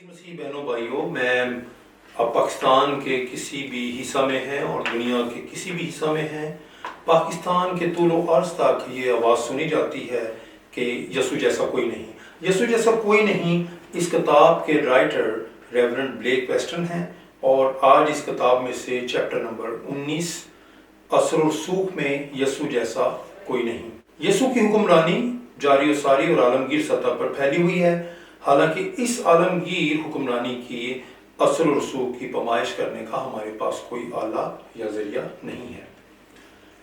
مسیح بہنوں بھائیوں، میں اب پاکستان کے کسی بھی حصہ میں ہیں اور دنیا کے کسی بھی حصہ میں ہیں، پاکستان کے طول و عرض تک یہ آواز سنی جاتی ہے کہ یسوع جیسا کوئی نہیں، یسوع جیسا کوئی نہیں۔ اس کتاب کے رائٹر ریورنڈ بلیک ویسٹن ہیں، اور آج اس کتاب میں سے چیپٹر نمبر 19 اثر و رسوخ میں یسوع جیسا کوئی نہیں۔ یسوع کی حکمرانی جاری و ساری اور عالمگیر سطح پر پھیلی ہوئی ہے، حالانکہ اس عالمگیر حکمرانی کی اثر و رسوخ کی پیمائش کرنے کا ہمارے پاس کوئی آلہ یا ذریعہ نہیں ہے،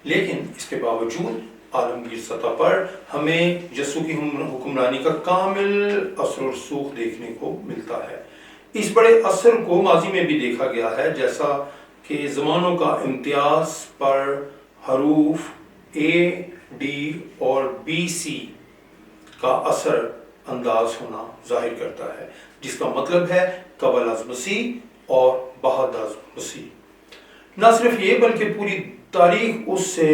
لیکن اس کے باوجود عالمگیر سطح پر ہمیں یسوع کی حکمرانی کا کامل اثر و رسوخ دیکھنے کو ملتا ہے۔ اس بڑے اثر کو ماضی میں بھی دیکھا گیا ہے، جیسا کہ زمانوں کا امتیاز پر حروف AD اور BC کا اثر انداز ہونا ظاہر کرتا ہے، جس کا مطلب ہے قبل از مسیح اور بعد از مسیح۔ نہ صرف یہ بلکہ پوری تاریخ اس سے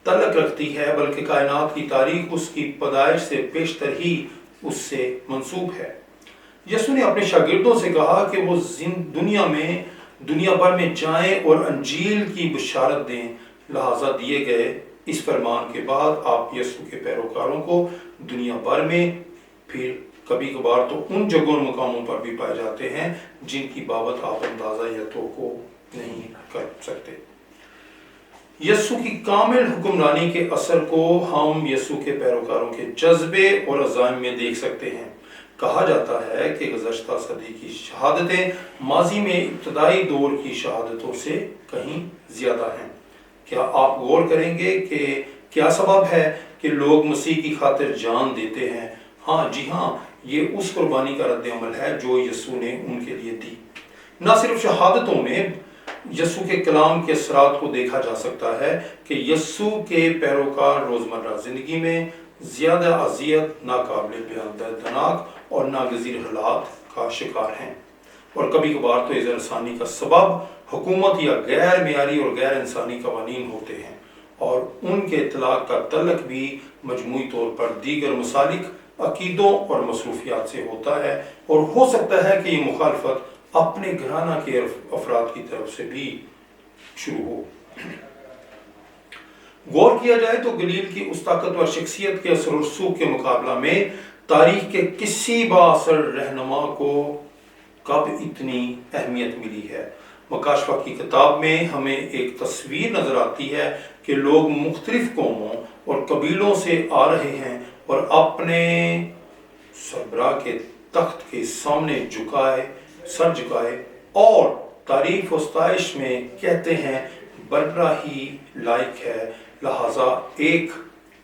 تعلق رکھتی ہے، بلکہ کائنات کی تاریخ اس کی پیدائش سے پیشتر ہی اس سے منسوب ہے۔ یسوع نے اپنے شاگردوں سے کہا کہ وہ دنیا بھر میں جائیں اور انجیل کی بشارت دیں، لہذا دیے گئے اس فرمان کے بعد آپ یسوع کے پیروکاروں کو دنیا بھر میں، پھر کبھی کبھار تو ان جگہوں اور مقاموں پر بھی پائے جاتے ہیں جن کی بابت آپ اندازہ یا توقع نہیں کر سکتے۔ یسوع کی کامل حکمرانی کے اثر کو ہم یسوع کے پیروکاروں کے جذبے اور عزائم میں دیکھ سکتے ہیں۔ کہا جاتا ہے کہ گزشتہ صدی کی شہادتیں ماضی میں ابتدائی دور کی شہادتوں سے کہیں زیادہ ہیں۔ کیا آپ غور کریں گے کہ کیا سبب ہے کہ لوگ مسیح کی خاطر جان دیتے ہیں؟ جی ہاں، یہ اس قربانی کا رد عمل ہے جو یسوع نے ان کے لیے دی۔ نہ صرف شہادتوں میں یسوع کے کلام کے اثرات کو دیکھا جا سکتا ہے کہ یسوع کے پیروکار روزمرہ زندگی میں زیادہ اذیت، ناقابل بیان دردناک اور ناگزیر حالات کا شکار ہیں، اور کبھی کبھار تو اذیت رسانی کا سبب حکومت یا غیر معیاری اور غیر انسانی قوانین ہوتے ہیں، اور ان کے اطلاق کا تعلق بھی مجموعی طور پر دیگر مسالک، عقیدوں اور مصروفیات سے ہوتا ہے، اور ہو سکتا ہے کہ یہ مخالفت اپنے گھرانہ کے افراد کی طرف سے بھی شروع ہو۔ غور کیا جائے تو گلیل کی اس طاقتور شخصیت کے اثر و رسوخ کے مقابلہ میں تاریخ کے کسی بااثر رہنما کو کب اتنی اہمیت ملی ہے؟ مکاشفہ کی کتاب میں ہمیں ایک تصویر نظر آتی ہے کہ لوگ مختلف قوموں اور قبیلوں سے آ رہے ہیں اور اپنے سربراہ کے تخت کے سامنے سر جھکائے اور تعریف و ستائش میں کہتے ہیں بربراہی لائق ہے، لہٰذا ایک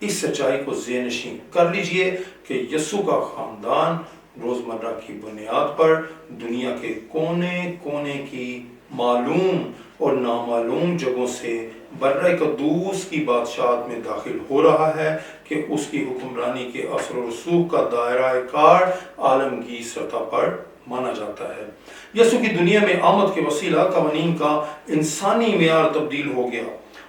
اس سچائی کو ذہن نشین کر لیجئے کہ یسوع کا خاندان روزمرہ کی بنیاد پر دنیا کے کونے کونے کی معلوم اور نامعلوم جگہوں سے برائے قدوس کی بادشاہت میں داخل ہو رہا ہے کہ اس کی حکمرانی کے اثر و رسوخ کا دائرہ کار عالمگیر سطح پر مانا جاتا ہے۔ یسوع کی دنیا میں آمد کے وسیلہ قوانین کا انسانی معیار تبدیل ہو گیا،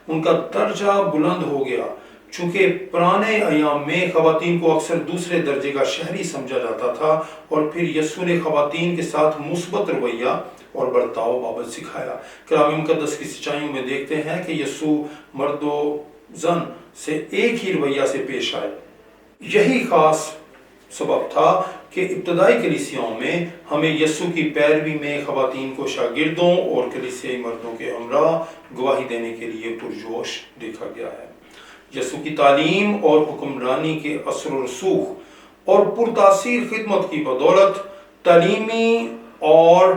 ان کا درجہ بلند ہو گیا۔ چونکہ پرانے ایام میں خواتین کو اکثر دوسرے درجے کا شہری سمجھا جاتا تھا، اور پھر یسوع نے خواتین کے ساتھ مثبت رویہ اور برتاؤ بابت سکھایا۔ کلام مقدس کی سچائیوں میں دیکھتے ہیں کہ یسوع مرد و زن سے ایک ہی رویہ سے پیش آئے۔ یہی خاص سبب تھا کہ ابتدائی کلیسیاؤں میں ہمیں یسوع کی پیروی میں خواتین کو شاگردوں اور کلیسیائی مردوں کے ہمراہ گواہی دینے کے لیے پرجوش دیکھا گیا ہے۔ یسوع کی تعلیم اور حکمرانی کے اثر و رسوخ اور پرتاثیر خدمت کی بدولت تعلیمی اور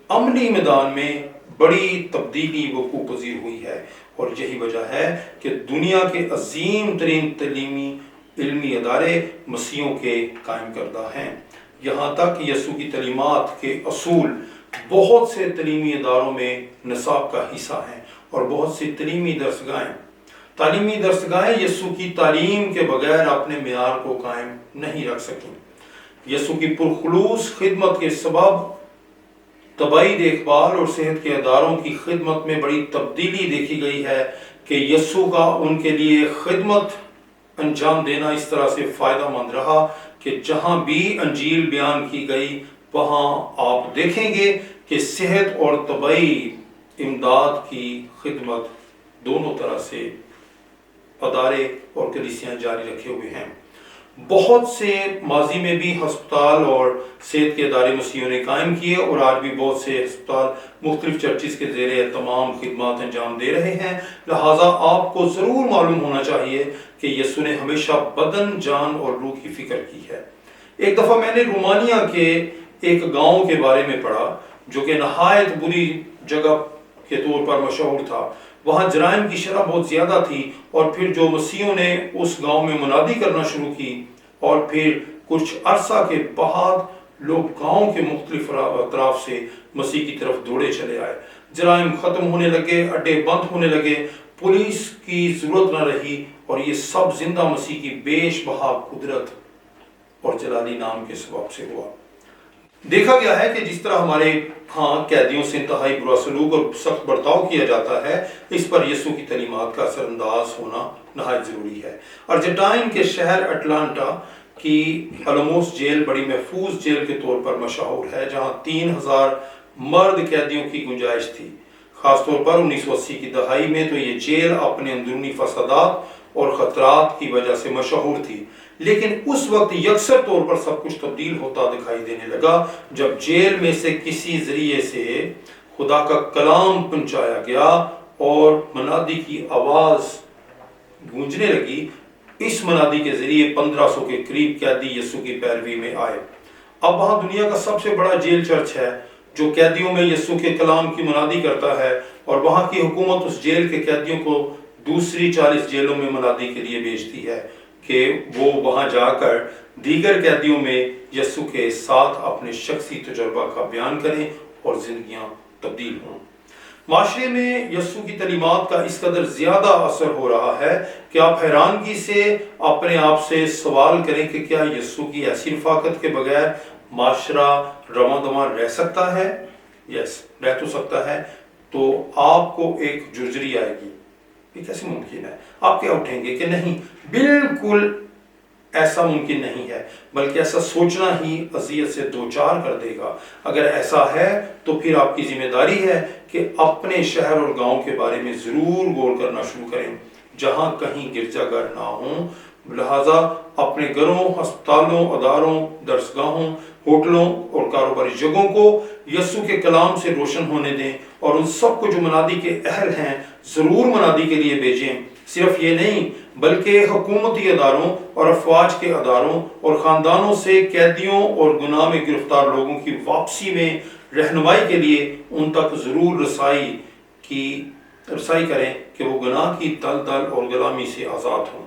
عملی میدان میں بڑی تبدیلی وقوع پذیر ہوئی ہے، اور یہی وجہ ہے کہ دنیا کے عظیم ترین تعلیمی علمی ادارے مسیحوں کے قائم کردہ ہیں۔ یہاں تک کہ یسوع کی تعلیمات کے اصول بہت سے تعلیمی اداروں میں نصاب کا حصہ ہیں، اور بہت سی تعلیمی درسگاہیں یسوع کی تعلیم کے بغیر اپنے معیار کو قائم نہیں رکھ سکیں۔ یسوع کی پرخلوص خدمت کے سبب طبی دیکھ بھال اور صحت کے اداروں کی خدمت میں بڑی تبدیلی دیکھی گئی ہے کہ یسوع کا ان کے لیے خدمت انجام دینا اس طرح سے فائدہ مند رہا کہ جہاں بھی انجیل بیان کی گئی وہاں آپ دیکھیں گے کہ صحت اور طبعی امداد کی خدمت دونوں طرح سے ادارے اور کلیسیاں جاری رکھے ہوئے ہیں۔ بہت سے ماضی میں بھی ہسپتال اور صحت کے ادارے مسیحیوں نے قائم کیے، اور آج بھی بہت سے ہسپتال مختلف چرچز کے زیر اہتمام خدمات انجام دے رہے ہیں۔ لہٰذا آپ کو ضرور معلوم ہونا چاہیے کہ یسوع نے ہمیشہ بدن، جان اور روح کی فکر کی ہے۔ ایک دفعہ میں نے رومانیہ کے ایک گاؤں کے بارے میں پڑھا جو کہ نہایت بری جگہ کے طور پر مشہور تھا۔ وہاں جرائم کی شرح بہت زیادہ تھی، اور پھر جو مسیحیوں نے اس گاؤں میں منادی کرنا شروع کی، اور پھر کچھ عرصہ کے بعد لوگ گاؤں کے مختلف اطراف سے مسیح کی طرف دوڑے چلے آئے۔ جرائم ختم ہونے لگے، اڈے بند ہونے لگے، پولیس کی ضرورت نہ رہی، اور یہ سب زندہ مسیح کی بیش بہا قدرت اور جلالی نام کے سبب سے ہوا۔ دیکھا گیا ہے کہ جس طرح ہمارے ہاں قیدیوں سے انتہائی برا سلوک اور سخت برتاؤ کیا جاتا ہے، اس پر یسوع کی تعلیمات کا اثر انداز ہونا نہایت ضروری ہے۔ ارجنٹائن کے شہر اٹلانٹا کی الموس جیل بڑی محفوظ جیل کے طور پر مشہور ہے، جہاں 3000 مرد قیدیوں کی گنجائش تھی۔ خاص طور پر 1980 کی دہائی میں تو یہ جیل اپنے اندرونی فسادات اور خطرات کی وجہ سے مشہور تھی، لیکن اس وقت یکسر طور پر سب کچھ تبدیل ہوتا دکھائی دینے لگا جب جیل میں سے کسی ذریعے سے خدا کا کلام پہنچایا گیا اور منادی کی آواز گونجنے لگی۔ اس منادی کے ذریعے 1500 کے قریب قیدی یسوع کی پیروی میں آئے۔ اب وہاں دنیا کا سب سے بڑا جیل چرچ ہے جو قیدیوں میں یسوع کے کلام کی منادی کرتا ہے، اور وہاں کی حکومت اس جیل کے قیدیوں کو دوسری 40 جیلوں میں منادی کے لیے بھیجتی ہے کہ وہ وہاں جا کر دیگر قیدیوں میں یسوع کے ساتھ اپنے شخصی تجربہ کا بیان کریں اور زندگیاں تبدیل ہوں۔ معاشرے میں یسوع کی تعلیمات کا اس قدر زیادہ اثر ہو رہا ہے کہ آپ حیرانگی سے اپنے آپ سے سوال کریں کہ کیا یسوع کی ایسی رفاقت کے بغیر معاشرہ رواں دواں رہ سکتا ہے؟ یس، رہ تو سکتا ہے۔ تو آپ کو ایک جرجری آئے گی، یہ کیسے ممکن ہے؟ آپ کیا اٹھیں گے کہ نہیں، بالکل ایسا ممکن نہیں ہے، بلکہ ایسا سوچنا ہی اذیت سے دوچار کر دے گا۔ اگر ایسا ہے تو پھر آپ کی ذمہ داری ہے کہ اپنے شہر اور گاؤں کے بارے میں ضرور غور کرنا شروع کریں جہاں کہیں گرجا گھر نہ ہوں۔ لہٰذا اپنے گھروں، ہسپتالوں، اداروں، درسگاہوں، ہوٹلوں اور کاروباری جگہوں کو یسوع کے کلام سے روشن ہونے دیں، اور ان سب کو جو منادی کے اہل ہیں ضرور منادی کے لیے بھیجیں۔ صرف یہ نہیں بلکہ حکومتی اداروں اور افواج کے اداروں اور خاندانوں سے قیدیوں اور گناہ میں گرفتار لوگوں کی واپسی میں رہنمائی کے لیے ان تک ضرور رسائی کریں کہ وہ گناہ کی دلدل اور غلامی سے آزاد ہوں۔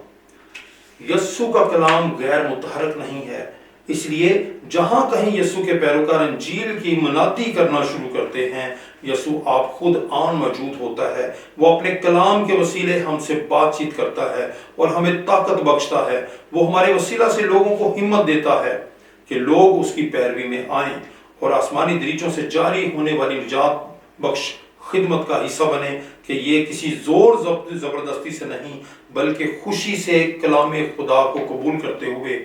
یسوع کا کلام غیر متحرک نہیں ہے، اس لیے جہاں کہیں یسوع کے پیروکار انجیل کی منادی کرنا شروع کرتے ہیں، یسوع آپ خود آن موجود ہوتا ہے۔ وہ اپنے کلام کے وسیلے ہم سے بات چیت کرتا ہے اور ہمیں طاقت بخشتا ہے۔ وہ ہمارے وسیلہ سے لوگوں کو ہمت دیتا ہے کہ لوگ اس کی پیروی میں آئیں اور آسمانی دریچوں سے جاری ہونے والی نجات بخش خدمت کا حصہ بنے، کہ یہ کسی زور زبردستی سے نہیں بلکہ خوشی سے کلام خدا کو قبول کرتے ہوئے،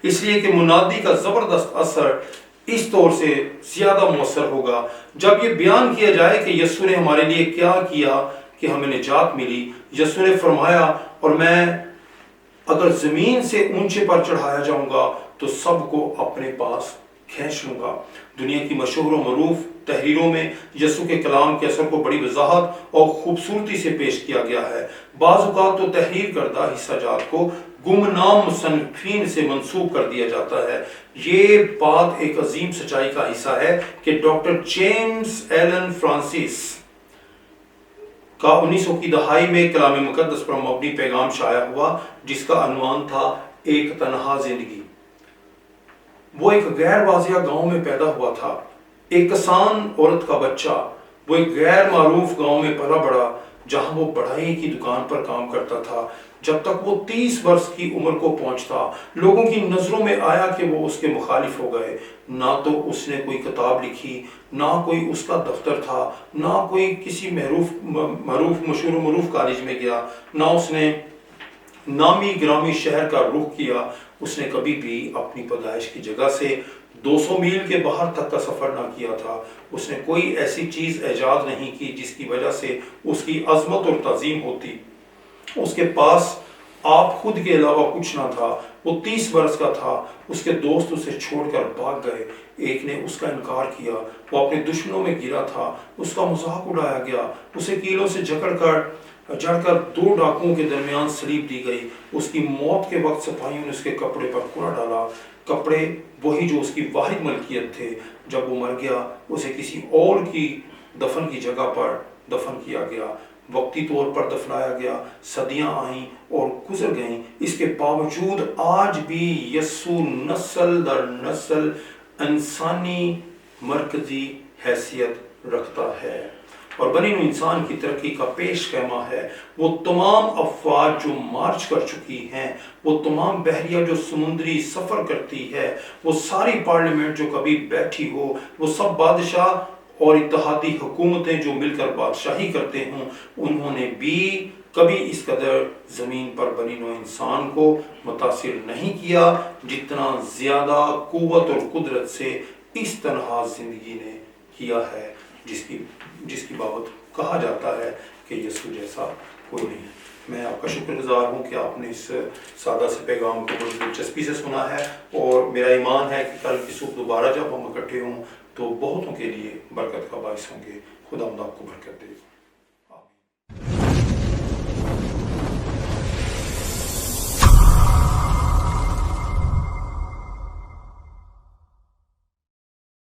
اس لیے کہ منادی کا زبردست اثر اس طور سے زیادہ مؤثر ہوگا جب یہ بیان کیا جائے کہ یسوع نے ہمارے لیے کیا کیا کہ ہمیں نجات ملی۔ یسوع نے فرمایا، اور میں اگر زمین سے اونچے پر چڑھایا جاؤں گا تو سب کو اپنے پاس کھینچ لوں گا۔ دنیا کی مشہور و معروف تحریروں میں یسوع کے کلام کے اثر کو بڑی وضاحت اور خوبصورتی سے پیش کیا گیا ہے۔ بعض اوقات تو تحریر کردہ حصہ جات کو گمنام مصنفین سے منسوخ کر دیا جاتا ہے۔ یہ بات ایک عظیم سچائی کا حصہ ہے کہ ڈاکٹر جیمز ایلن فرانسس کا 1900 کی دہائی میں کلام مقدس پر مبنی پیغام شائع ہوا جس کا عنوان تھا ایک تنہا زندگی۔ وہ ایک غیر واضح گاؤں میں پیدا ہوا تھا، ایک کسان عورت کا بچہ۔ وہ ایک غیر معروف گاؤں میں پلا بڑھا جہاں وہ بڑھئی کی دکان پر کام کرتا تھا۔ جب تک وہ 30 برس کی عمر کو پہنچتا، لوگوں کی نظروں میں آیا کہ وہ اس کے مخالف ہو گئے۔ نہ تو اس نے کوئی کتاب لکھی، نہ کوئی اس کا دفتر تھا، نہ کوئی کسی مشہور و معروف کالج میں گیا، نہ اس نے نامی گرامی شہر کا رخ کیا۔ اس نے کبھی بھی اپنی پیدائش کی جگہ سے 200 میل کے باہر تک کا سفر نہ کیا تھا، اس نے کوئی ایسی چیز ایجاد نہیں کی جس کی وجہ سے اس کی عظمت اور تعظیم ہوتی۔ اس کے پاس آپ خود کے علاوہ کچھ نہ تھا، وہ 30 برس کا تھا، اس کے دوست اسے چھوڑ کر بھاگ گئے، ایک نے اس کا انکار کیا، وہ اپنے دشمنوں میں گرا تھا، اس کا مذاق اڑایا گیا، اسے کیلوں سے جڑ کر 2 ڈاکوؤں کے درمیان سلیب دی گئی، اس کی موت کے وقت سپاہیوں نے اس کے کپڑے پر کوڑا ڈالا، کپڑے وہی جو اس کی واحد ملکیت تھے۔ جب وہ مر گیا اسے کسی اور کی دفن کی جگہ پر دفن کیا گیا، وقتی طور پر دفنایا گیا، صدیاں آئیں اور گزر گئیں، اس کے باوجود آج بھی یسوع نسل در نسل انسانی مرکزی حیثیت رکھتا ہے اور بنی نوع انسان کی ترقی کا پیش خیمہ ہے۔ وہ تمام افواج جو مارچ کر چکی ہیں، وہ تمام بحریہ جو سمندری سفر کرتی ہے، وہ ساری پارلیمنٹ جو کبھی بیٹھی ہو، وہ سب بادشاہ اور اتحادی حکومتیں جو مل کر بادشاہی کرتے ہوں، انہوں نے بھی کبھی اس قدر زمین پر بنی نوع انسان کو متاثر نہیں کیا جتنا زیادہ قوت اور قدرت سے اس تنہا زندگی نے کیا ہے، جس کی بابت کہا جاتا ہے کہ یسوع جیسا کوئی نہیں ہے۔ میں آپ کا شکر گزار ہوں کہ آپ نے اس سادہ سے پیغام کو بڑی دلچسپی سے سنا ہے، اور میرا ایمان ہے کہ کل کی صبح دوبارہ جب ہم اکٹھے ہوں تو بہتوں کے لیے برکت کا باعث ہوں گے۔ خدا آپ کو برکت دے۔